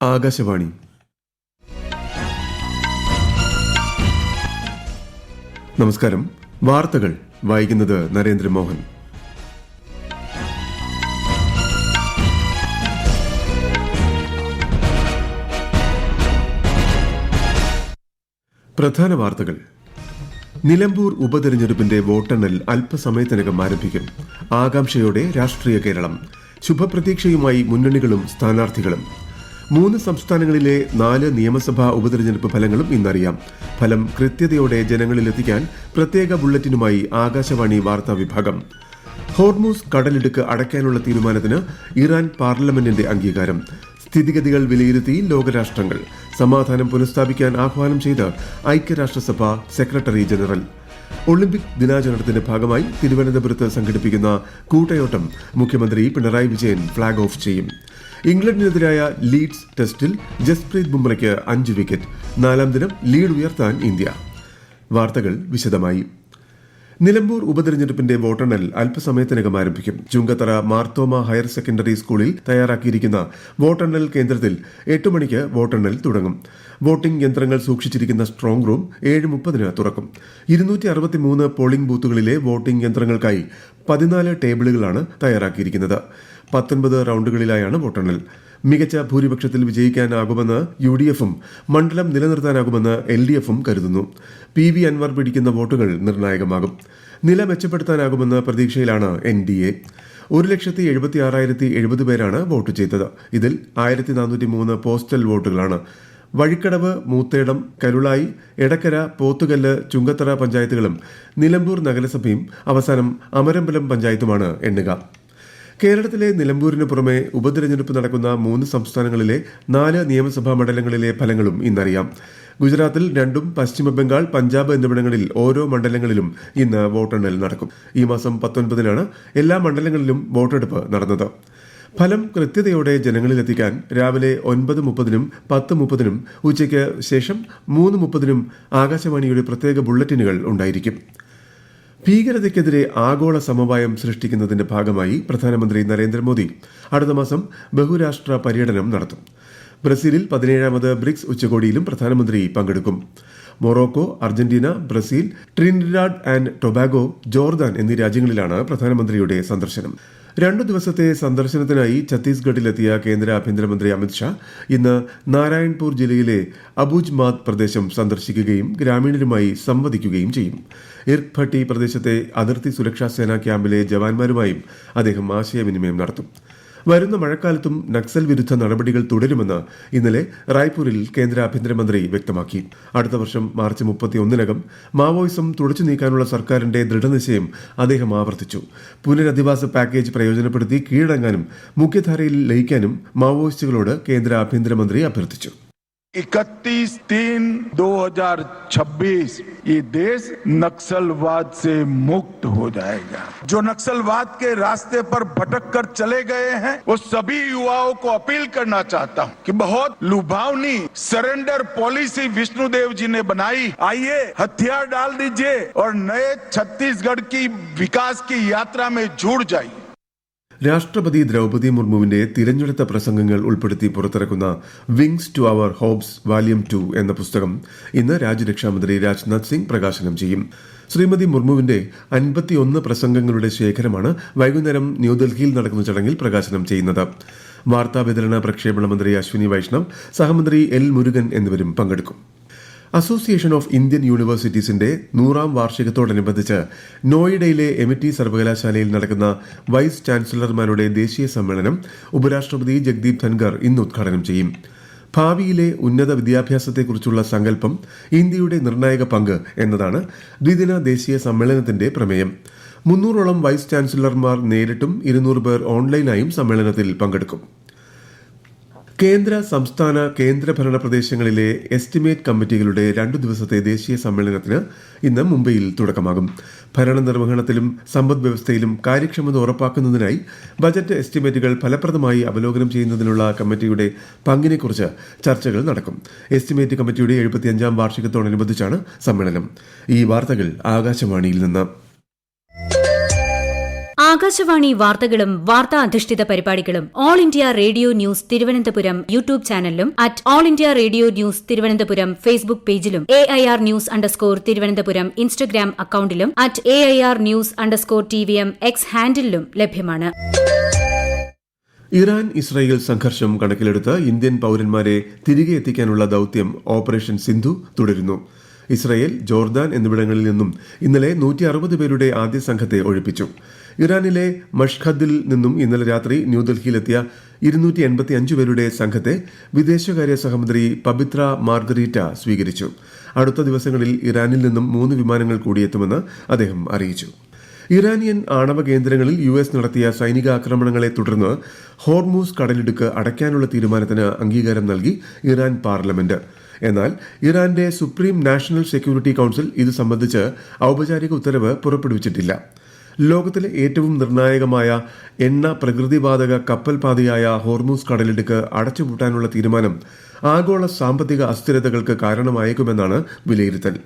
ആകാശവാണി. നമസ്കാരം. വാർത്തകൾ വായിക്കുന്നത് നരേന്ദ്രമോഹൻ. പ്രധാന വാർത്തകൾ. നിലമ്പൂർ ഉപതെരഞ്ഞെടുപ്പിന്റെ വോട്ടെണ്ണൽ അല്പസമയത്തിനകം ആരംഭിക്കും. ആകാംക്ഷയോടെ രാഷ്ട്രീയ കേരളം. ശുഭപ്രതീക്ഷയുമായി മുന്നണികളും സ്ഥാനാർത്ഥികളും. 3 സംസ്ഥാനങ്ങളിലെ 4 നിയമസഭാ ഉപതെരഞ്ഞെടുപ്പ് ഫലങ്ങളും ഇന്നറിയാം. ഫലം കൃത്യതയോടെ ജനങ്ങളിലെത്തിക്കാൻ പ്രത്യേക ബുള്ളറ്റിനുമായി ആകാശവാണി വാർത്താ വിഭാഗം. ഹോർമൂസ് കടലിടുക്ക് അടയ്ക്കാനുള്ള തീരുമാനത്തിന് ഇറാൻ പാർലമെന്റിന്റെ അംഗീകാരം. സ്ഥിതിഗതികൾ വിലയിരുത്തി ലോകരാഷ്ട്രങ്ങൾ. സമാധാനം പുനഃസ്ഥാപിക്കാൻ ആഹ്വാനം ചെയ്ത് ഐക്യരാഷ്ട്രസഭ സെക്രട്ടറി ജനറൽ. ഒളിമ്പിക് ദിനാചരണത്തിന്റെ ഭാഗമായി തിരുവനന്തപുരത്ത് സംഘടിപ്പിക്കുന്ന കൂട്ടയോട്ടം മുഖ്യമന്ത്രി പിണറായി വിജയൻ ഫ്ളാഗ് ഓഫ് ചെയ്യും. ഇംഗ്ലണ്ടിനെതിരായ ലീഡ്സ് ടെസ്റ്റിൽ ജസ്പ്രീത് ബുംറയ്ക്ക് 5 വിക്കറ്റ്. 4ാം ദിനം ലീഡ് ഉയർത്താൻ ഇന്ത്യ. വാർത്തകൾ വിശദമായി. നിലമ്പൂർ ഉപതെരഞ്ഞെടുപ്പിന്റെ വോട്ടെണ്ണൽ അല്പസമയത്തിനകം ആരംഭിക്കും. ചുങ്കത്തറ മാർത്തോമ ഹയർ സെക്കൻഡറി സ്കൂളിൽ തയ്യാറാക്കിയിരിക്കുന്ന വോട്ടെണ്ണൽ കേന്ദ്രത്തിൽ 8 മണിക്ക് വോട്ടെണ്ണൽ തുടങ്ങും. വോട്ടിംഗ് യന്ത്രങ്ങൾ സൂക്ഷിച്ചിരിക്കുന്ന സ്ട്രോങ് റൂം 7:30 തുറക്കും. 263 പോളിംഗ് ബൂത്തുകളിലെ വോട്ടിംഗ് യന്ത്രങ്ങൾക്കായി 14 ടേബിളുകളാണ് തയ്യാറാക്കിയിരിക്കുന്നത്. 19 റൌണ്ടുകളിലായാണ് വോട്ടെണ്ണൽ. മികച്ച ഭൂരിപക്ഷത്തിൽ വിജയിക്കാനാകുമെന്ന് UDFും മണ്ഡലം നിലനിർത്താനാകുമെന്ന് LDFും കരുതുന്നു. PV അൻവർ പിടിക്കുന്ന വോട്ടുകൾ നിർണായകമാകും. നില മെച്ചപ്പെടുത്താനാകുമെന്ന പ്രതീക്ഷയിലാണ് NDA. 1,76,070 പേരാണ് വോട്ട് ചെയ്തത്. ഇതിൽ 1,403 പോസ്റ്റൽ വോട്ടുകളാണ്. വഴിക്കടവ്, മൂത്തേടം, കരുളായി, എടക്കര, പോത്തുകല്ല്, ചുങ്കത്തറ പഞ്ചായത്തുകളും നിലമ്പൂർ നഗരസഭയും അവസാനം അമരമ്പലം പഞ്ചായത്തുമാണ് എണ്ണുക. കേരളത്തിലെ നിലമ്പൂരിന് പുറമെ ഉപതെരഞ്ഞെടുപ്പ് നടക്കുന്ന 3 സംസ്ഥാനങ്ങളിലെ 4 നിയമസഭാ മണ്ഡലങ്ങളിലെ ഫലങ്ങളും ഇന്നറിയാം. ഗുജറാത്തിൽ 2ഉം പശ്ചിമബംഗാൾ, പഞ്ചാബ് എന്നിവിടങ്ങളിൽ ഓരോ മണ്ഡലങ്ങളിലും ഇന്ന് വോട്ടെണ്ണൽ നടക്കും. ഈ മാസം 19-നാണ് എല്ലാ മണ്ഡലങ്ങളിലും വോട്ടെടുപ്പ് നടന്നത്. ഫലം കൃത്യതയോടെ ജനങ്ങളിലെത്തിക്കാൻ രാവിലെ 9:30-നും 10:30-നും ഉച്ചയ്ക്ക് ശേഷം 3:30-നും ആകാശവാണിയുടെ പ്രത്യേക ബുള്ളറ്റിനുകൾ ഉണ്ടായിരിക്കും. ഭീകരതയ്ക്കെതിരെ ആഗോള സമവായം സൃഷ്ടിക്കുന്നതിന്റെ ഭാഗമായി പ്രധാനമന്ത്രി നരേന്ദ്രമോദി അടുത്ത മാസം ബഹുരാഷ്ട്ര പര്യടനം നടത്തും. ബ്രസീലിൽ 17ാമത് ബ്രിക്സ് ഉച്ചകോടിയിലും പ്രധാനമന്ത്രി പങ്കെടുക്കും. Morocco, Argentina, Brazil, Trinidad and Tobago, Jordan എന്നീ രാജ്യങ്ങളിലാണ് പ്രധാനമന്ത്രിയുടെ സന്ദർശനം. 2 ദിവസത്തെ സന്ദർശനത്തിനായി ഛത്തീസ്ഗഡിലെത്തിയ കേന്ദ്ര ആഭ്യന്തരമന്ത്രി അമിത്ഷാ ഇന്ന് നാരായൺപൂർ ജില്ലയിലെ അബുജ്മാദ് പ്രദേശം സന്ദർശിക്കുകയും ഗ്രാമീണരുമായി സംവദിക്കുകയും ചെയ്യും. ഇർഭട്ടി പ്രദേശത്തെ അതിർത്തി സുരക്ഷാ സേനാ ക്യാമ്പിലെ ജവാന്മാരുമായും അദ്ദേഹം ആശയവിനിമയം നടത്തും. വരുന്ന മഴക്കാലത്തും നക്സൽ വിരുദ്ധ നടപടികൾ തുടരുമെന്ന് ഇന്നലെ റായ്പൂരിൽ കേന്ദ്ര ആഭ്യന്തരമന്ത്രി വ്യക്തമാക്കി. അടുത്ത വർഷം മാർച്ച് 31-നകം മാവോയിസം തുടച്ചു നീക്കാനുള്ള സർക്കാരിന്റെ ദൃഢനിശ്ചയം അദ്ദേഹം ആവർത്തിച്ചു. പുനരധിവാസ പാക്കേജ് പ്രയോജനപ്പെടുത്തി കീഴടങ്ങാനും മുഖ്യധാരയിൽ ലയിക്കാനും മാവോയിസ്റ്റുകളോട് കേന്ദ്ര ആഭ്യന്തരമന്ത്രി അഭ്യർത്ഥിച്ചു. 31/3/2026 ये देश नक्सलवाद से मुक्त हो जाएगा. जो नक्सलवाद के रास्ते पर भटक कर चले गए हैं, वो सभी युवाओं को अपील करना चाहता हूं कि बहुत लुभावनी सरेंडर पॉलिसी विष्णुदेव जी ने बनाई. आइए हथियार डाल दीजिए और नए छत्तीसगढ़ की विकास की यात्रा में जुड़ जाइए. രാഷ്ട്രപതി ദ്രൗപദി മുർമുവിന്റെ തിരഞ്ഞെടുത്ത പ്രസംഗങ്ങൾ ഉൾപ്പെടുത്തി പുറത്തിറക്കുന്ന വിങ്സ് ടു അവർ ഹോപ്സ് വാല്യം 2 എന്ന പുസ്തകം ഇന്ന് രാജ്യരക്ഷാമന്ത്രി രാജ്നാഥ് സിംഗ് പ്രകാശനം ചെയ്യും. ശ്രീമതി മുർമുവിന്റെ 51 പ്രസംഗങ്ങളുടെ ശേഖരമാണ് വൈകുന്നേരം ന്യൂഡൽഹിയിൽ നടക്കുന്ന ചടങ്ങിൽ പ്രകാശനം ചെയ്യുന്നത്. വാർത്താവിതരണ പ്രക്ഷേപണ മന്ത്രി അശ്വിനി വൈഷ്ണവ്, സഹമന്ത്രി L. മുരുകൻ എന്നിവരും പങ്കെടുക്കും. അസോസിയേഷൻ ഓഫ് ഇന്ത്യൻ യൂണിവേഴ്സിറ്റീസിന്റെ 100ാം വാർഷികത്തോടനുബന്ധിച്ച് നോയിഡയിലെ എമിറ്റി സർവകലാശാലയിൽ നടക്കുന്ന വൈസ് ചാൻസലർമാരുടെ ദേശീയ സമ്മേളനം ഉപരാഷ്ട്രപതി ജഗ്ദീപ് ധൻഖർ ഇന്ന് ഉദ്ഘാടനം ചെയ്യും. ഭാവിയിലെ ഉന്നത വിദ്യാഭ്യാസത്തെക്കുറിച്ചുള്ള സങ്കല്പം, ഇന്ത്യയുടെ നിർണായക പങ്ക് എന്നതാണ് ദ്വിദിന ദേശീയ സമ്മേളനത്തിന്റെ പ്രമേയം. 300ഓളം വൈസ് ചാൻസലർമാർ നേരിട്ടും 200 പേർ ഓൺലൈനായും സമ്മേളനത്തിൽ പങ്കെടുക്കും. കേന്ദ്ര, സംസ്ഥാന, കേന്ദ്രഭരണ പ്രദേശങ്ങളിലെ എസ്റ്റിമേറ്റ് കമ്മിറ്റികളുടെ 2 ദിവസത്തെ ദേശീയ സമ്മേളനത്തിന് ഇന്ന് മുംബൈയിൽ തുടക്കമാകും. ഭരണനിർവഹണത്തിലും സമ്പദ് വ്യവസ്ഥയിലും കാര്യക്ഷമത ഉറപ്പാക്കുന്നതിനായി ബജറ്റ് എസ്റ്റിമേറ്റുകൾ ഫലപ്രദമായി അവലോകനം ചെയ്യുന്നതിനുള്ള കമ്മിറ്റിയുടെ പങ്കിനെക്കുറിച്ച് ചർച്ചകൾ നടക്കും. എസ്റ്റിമേറ്റ് കമ്മിറ്റിയുടെ 75ാം വാർഷികത്തോടനുബന്ധിച്ചാണ് സമ്മേളനം. ഈ വാർത്തകൾ ആകാശവാണിയിൽ നിന്ന്. ആകാശവാണി വാർത്തകളും വാർത്താ അധിഷ്ഠിത പരിപാടികളും all India radio news Thiruvananthapuram YouTube ചാനലിലും @all India radio news Thiruvananthapuram Facebook പേജിലും AIR ന്യൂസ് _ ഇൻസ്റ്റഗ്രാം അക്കൌണ്ടിലും @AIR ന്യൂസ് _ X ഹാൻഡിലും ലഭ്യമാണ്. ഇറാൻ ഇസ്രായേൽ സംഘർഷം കണക്കിലെടുത്ത് ഇന്ത്യൻ പൌരന്മാരെ തിരികെ എത്തിക്കാനുള്ള ദൌത്യം ഓപ്പറേഷൻ സിന്ധു തുടരുന്നു. ഇസ്രായേൽ, ജോർദാൻ എന്നിവിടങ്ങളിൽ നിന്നും ഇന്നലെ 160 പേരുടെ ആദ്യ സംഘത്തെ ഒഴിപ്പിച്ചു. ഇറാനിലെ മഷ്ഖദിൽ നിന്നും ഇന്നലെ രാത്രി ന്യൂഡൽഹിയിലെത്തിയ 285 പേരുടെ സംഘത്തെ വിദേശകാര്യ സഹമന്ത്രി പബിത്ര മാർഗരീറ്റ സ്വീകരിച്ചു. അടുത്ത ദിവസങ്ങളിൽ ഇറാനിൽ നിന്നും 3 വിമാനങ്ങൾ കൂടിയെത്തുമെന്ന് അദ്ദേഹം അറിയിച്ചു. ഇറാനിയൻ ആണവ കേന്ദ്രങ്ങളിൽ US നടത്തിയ സൈനിക ആക്രമണങ്ങളെ തുടർന്ന് ഹോർമൂസ് കടലിടുക്ക് അടയ്ക്കാനുള്ള തീരുമാനത്തിന് അംഗീകാരം നൽകി ഇറാൻ പാർലമെന്റ്. എന്നാൽ ഇറാന്റെ സുപ്രീം നാഷണൽ സെക്യൂരിറ്റി കൌൺസിൽ ഇത് സംബന്ധിച്ച് ഔപചാരിക ഉത്തരവ് പുറപ്പെടുവിച്ചിട്ടില്ല. ലോകത്തിലെ ഏറ്റവും നിർണായകമായ എണ്ണ പ്രകൃതിവാതക കപ്പൽ പാതയായ ഹോർമൂസ് കടലിടുക്ക് അടച്ചുപൂട്ടാനുള്ള തീരുമാനം ആഗോള സാമ്പത്തിക അസ്ഥിരതകൾക്ക് കാരണമായേക്കുമെന്നാണ് വിലയിരുത്തൽ.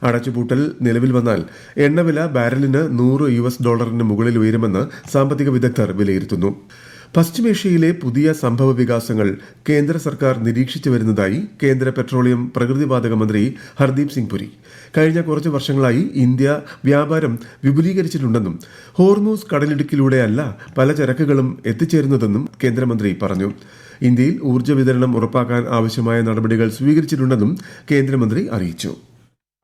അടച്ചുപൂട്ടൽ നിലവിൽ വന്നാൽ എണ്ണവില ബാരലിന് $100 മുകളിൽ ഉയരുമെന്ന് സാമ്പത്തിക വിദഗ്ധർ വിലയിരുത്തുന്നു. പശ്ചിമേഷ്യയിലെ പുതിയ സംഭവ വികാസങ്ങൾ കേന്ദ്ര സർക്കാർ നിരീക്ഷിച്ചു വരുന്നതായി കേന്ദ്ര പെട്രോളിയം പ്രകൃതിവാതക മന്ത്രി ഹർദീപ് സിംഗ് പുരി. കഴിഞ്ഞ കുറച്ച് വർഷങ്ങളായി ഇന്ത്യ വ്യാപാരം വിപുലീകരിച്ചിട്ടുണ്ടെന്നും ഹോർമൂസ് കടലിടുക്കിലൂടെയല്ല പല ചരക്കുകളും എത്തിച്ചേരുന്നതെന്നും കേന്ദ്രമന്ത്രി പറഞ്ഞു. ഇന്ത്യയിൽ ഊർജ്ജ വിതരണം ഉറപ്പാക്കാൻ ആവശ്യമായ നടപടികൾ സ്വീകരിച്ചിട്ടുണ്ടെന്നും കേന്ദ്രമന്ത്രി അറിയിച്ചു.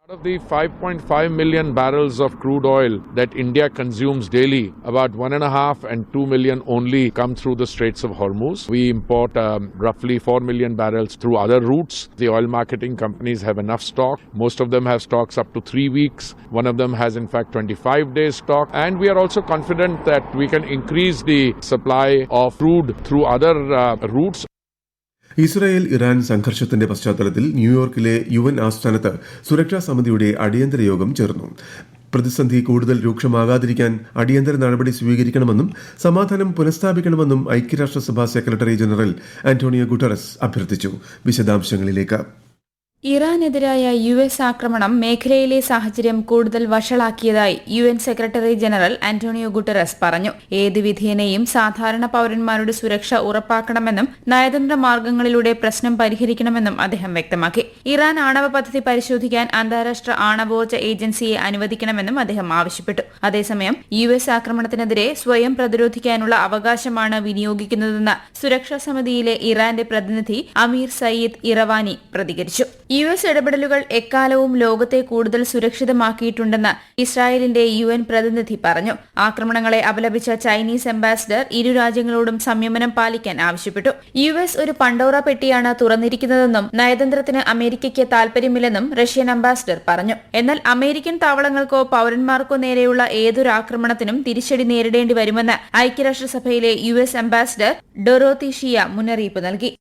Out of the 5.5 million barrels of crude oil that India consumes daily, about 1.5 and 2 million only come through the Straits of Hormuz. We import roughly 4 million barrels through other routes. The oil marketing companies have enough stock. Most of them have stocks up to 3 weeks. One of them has in fact 25 days stock. And we are also confident that we can increase the supply of crude through other routes. Israel Iran സംഘർഷത്തിന്റെ പശ്ചാത്തലത്തിൽ ന്യൂയോർക്കിലെ UN ആസ്ഥാനത്ത് സുരക്ഷാ സമിതിയുടെ അടിയന്തര യോഗം ചേർന്നു. പ്രതിസന്ധി കൂടുതൽ രൂക്ഷമാകാതിരിക്കാൻ അടിയന്തര നടപടി സ്വീകരിക്കണമെന്നും സമാധാനം പുനഃസ്ഥാപിക്കണമെന്നും ഐക്യരാഷ്ട്രസഭ സെക്രട്ടറി ജനറൽ ആന്റോണിയോ ഗുട്ടറസ് അഭ്യർത്ഥിച്ചു. വിശദാംശങ്ങളിലേക്ക്. ഇറാനെതിരായ US ആക്രമണം മേഖലയിലെ സാഹചര്യം കൂടുതൽ വഷളാക്കിയതായി UN secretary general Antonio Guterres പറഞ്ഞു. ഏത് വിധേനയും സാധാരണ പൌരന്മാരുടെ സുരക്ഷ ഉറപ്പാക്കണമെന്നും നയതന്ത്ര മാർഗങ്ങളിലൂടെ പ്രശ്നം പരിഹരിക്കണമെന്നും അദ്ദേഹം വ്യക്തമാക്കി. ഇറാൻ ആണവ പദ്ധതി പരിശോധിക്കാൻ അന്താരാഷ്ട്ര ആണവോർജ്ജ ഏജൻസിയെ അനുവദിക്കണമെന്നും അദ്ദേഹം ആവശ്യപ്പെട്ടു. അതേസമയം US ആക്രമണത്തിനെതിരെ സ്വയം പ്രതിരോധിക്കാനുള്ള അവകാശമാണ് വിനിയോഗിക്കുന്നതെന്ന് സുരക്ഷാ സമിതിയിലെ ഇറാന്റെ പ്രതിനിധി അമീർ സയ്യിദ് ഇറവാനി പ്രതികരിച്ചു. US ഇടപെടലുകൾ എക്കാലവും ലോകത്തെ കൂടുതൽ സുരക്ഷിതമാക്കിയിട്ടുണ്ടെന്ന് ഇസ്രായേലിന്റെ UN പ്രതിനിധി പറഞ്ഞു. ആക്രമണങ്ങളെ അപലപിച്ച ചൈനീസ് അംബാസിഡർ ഇരു രാജ്യങ്ങളോടും സംയമനം പാലിക്കാൻ ആവശ്യപ്പെട്ടു. US ഒരു പണ്ടോറ പെട്ടിയാണ് തുറന്നിരിക്കുന്നതെന്നും നയതന്ത്രത്തിന് അമേരിക്കയ്ക്ക് താൽപര്യമില്ലെന്നും റഷ്യൻ അംബാസിഡർ പറഞ്ഞു. എന്നാൽ അമേരിക്കൻ താവളങ്ങൾക്കോ പൌരന്മാർക്കോ നേരെയുള്ള ഏതൊരു ആക്രമണത്തിനും തിരിച്ചടി നേരിടേണ്ടി വരുമെന്ന് ഐക്യരാഷ്ട്രസഭയിലെ US അംബാസിഡർ ഡൊറോത്തി ഷിയ മുന്നറിയിപ്പ് നൽകി.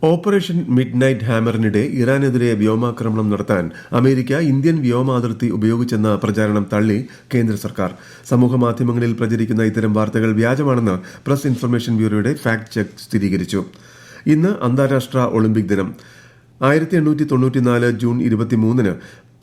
ഓപ്പറേഷൻ മിഡ് നൈറ്റ് ഹാമറിനിടെ ഇറാനെതിരെ വ്യോമാക്രമണം നടത്താൻ അമേരിക്ക ഇന്ത്യൻ വ്യോമാതിർത്തി ഉപയോഗിച്ചെന്ന പ്രചാരണം തള്ളി കേന്ദ്ര സർക്കാർ. സമൂഹമാധ്യമങ്ങളിൽ പ്രചരിക്കുന്ന ഇത്തരം വാർത്തകൾ വ്യാജമാണെന്ന് പ്രസ് ഇൻഫർമേഷൻ ബ്യൂറോയുടെ ഫാക്ട് ചെക്ക് സ്ഥിരീകരിച്ചു. ഇന്ന് അന്താരാഷ്ട്ര ഒളിമ്പിക് ദിനം. 1894 ജൂൺ 23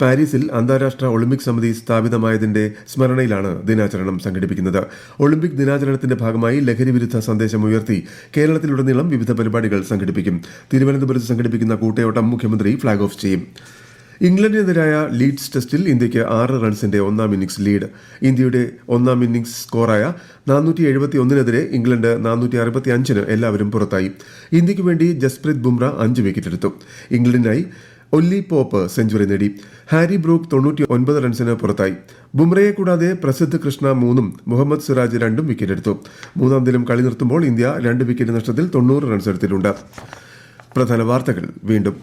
പാരീസിൽ അന്താരാഷ്ട്ര ഒളിമ്പിക് സമിതി സ്ഥാപിതമായതിന്റെ സ്മരണയിലാണ് ദിനാചരണം സംഘടിപ്പിക്കുന്നത്. ഒളിമ്പിക് ദിനാചരണത്തിന്റെ ഭാഗമായി ലഹരി വിരുദ്ധ സന്ദേശം ഉയർത്തി കേരളത്തിലുടനീളം വിവിധ പരിപാടികൾ സംഘടിപ്പിക്കും. തിരുവനന്തപുരത്ത് സംഘടിപ്പിക്കുന്ന കൂട്ടയോട്ടം മുഖ്യമന്ത്രി ഫ്ളാഗ് ഓഫ് ചെയ്യും. ഇംഗ്ലണ്ടിനെതിരായ ലീഡ്സ് ടെസ്റ്റിൽ ഇന്ത്യയ്ക്ക് 6 റൺസിന്റെ ഒന്നാം ഇന്നിംഗ്സ് ലീഡ്. ഇന്ത്യയുടെ ഒന്നാം ഇന്നിംഗ്സ് സ്കോറായ 471-നെതിരെ ഇംഗ്ലണ്ട് 465-ന് എല്ലാവരും പുറത്തായി. ഇന്ത്യയ്ക്ക് വേണ്ടി ജസ്പ്രീത് ബുംറ 5 വിക്കറ്റെടുത്തു. ഇംഗ്ലണ്ടിനായി ഒല്ലി പോപ്പ് സെഞ്ചുറി നേടി. ഹാരി ബ്രൂക്ക് 99 റൺസിന് പുറത്തായി. ബുംറയെ കൂടാതെ പ്രസിദ്ധ് കൃഷ്ണ 3-ഉം മുഹമ്മദ് സിറാജ് 2-ഉം വിക്കറ്റെടുത്തു. മൂന്നാം ദിനം കളി നിർത്തുമ്പോൾ ഇന്ത്യ 2 വിക്കറ്റ് നഷ്ടത്തിൽ 90 റൺസ് എടുത്തിട്ടുണ്ട്. പ്രധാന വാർത്തകൾ വീണ്ടും.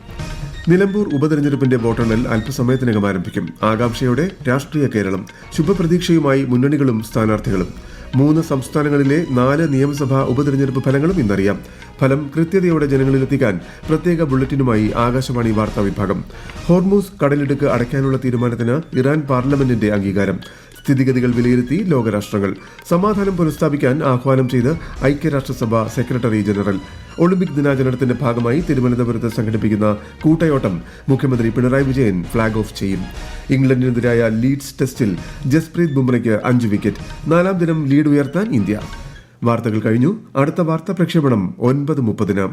നിലമ്പൂർ ഉപതെരഞ്ഞെടുപ്പിന്റെ വോട്ടെണ്ണൽ അല്പസമയത്തിനകം ആരംഭിക്കും. ആകാംക്ഷയോടെ രാഷ്ട്രീയ കേരളം. ശുഭപ്രതീക്ഷയുമായി മുന്നണികളും സ്ഥാനാർത്ഥികളും. 3 സംസ്ഥാനങ്ങളിലെ 4 നിയമസഭാ ഉപതെരഞ്ഞെടുപ്പ് ഫലങ്ങളും ഇന്നറിയാം. ഫലം കൃത്യതയോടെ ജനങ്ങളിലെത്തിക്കാൻ പ്രത്യേക ബുള്ളറ്റിനുമായി ആകാശവാണി വാർത്താ വിഭാഗം. ഹോർമൂസ് കടലിടുക്ക് അടയ്ക്കാനുള്ള തീരുമാനത്തിന് ഇറാൻ പാർലമെന്റിന്റെ അംഗീകാരം. സ്ഥിതിഗതികൾ വിലയിരുത്തി ലോകരാഷ്ട്രങ്ങൾ. സമാധാനം പുനഃസ്ഥാപിക്കാൻ ആഹ്വാനം ചെയ്ത് ഐക്യരാഷ്ട്രസഭ സെക്രട്ടറി ജനറൽ. ഒളിമ്പിക് ദിനാചരണത്തിന്റെ ഭാഗമായി തിരുവനന്തപുരത്ത് സംഘടിപ്പിക്കുന്ന കൂട്ടയോട്ടം മുഖ്യമന്ത്രി പിണറായി വിജയൻ ഫ്ളാഗ് ഓഫ് ചെയ്യും. ഇംഗ്ലണ്ടിനെതിരായ ലീഡ്സ് ടെസ്റ്റിൽ ജസ്പ്രീത് ബുംറയ്ക്ക് 5 വിക്കറ്റ്. 4ാം ദിനം ലീഡ് ഉയർത്താൻ ഇന്ത്യ. വാർത്തകൾ കഴിഞ്ഞു. അടുത്ത വാർത്താ പ്രക്ഷേപണം 9:30.